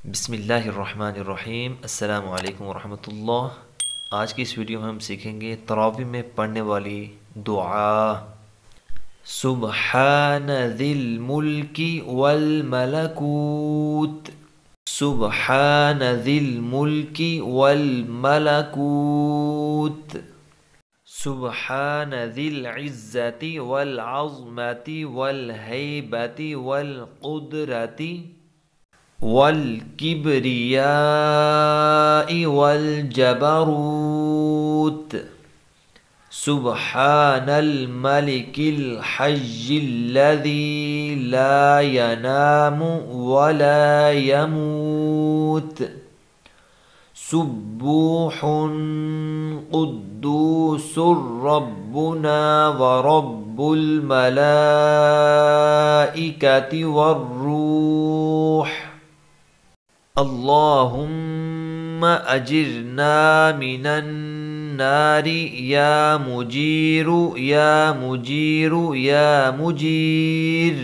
बिस्मिल्लाहिर्रहमानिर्रहीम अस्सलामु अलैकुम वरहमतुल्लाह। आज की इस वीडियो में हम सीखेंगे तरावी में पढ़ने वाली दुआ। सुब्हान ज़िल मुल्की वल मलकूत। सुब्हान ज़िल मुल्की वल मलकूत। सुब्हान ज़िल इज़्ज़ति वल अज़मति वल हैबति वल कुदरति वल किब्रियाइ वल जबरूत। सुब्हानल मलिकिल हय्यिल्लज़ी ला यनामु वला यमूत। सुब्बूहुन कुद्दूसुर रब्बुना व रब्बुल मलाइकति वर्रूह। अल्लाहुम्मा अजिरना मिनन नारी या मुजीरु या मुजीरु या मुजीर।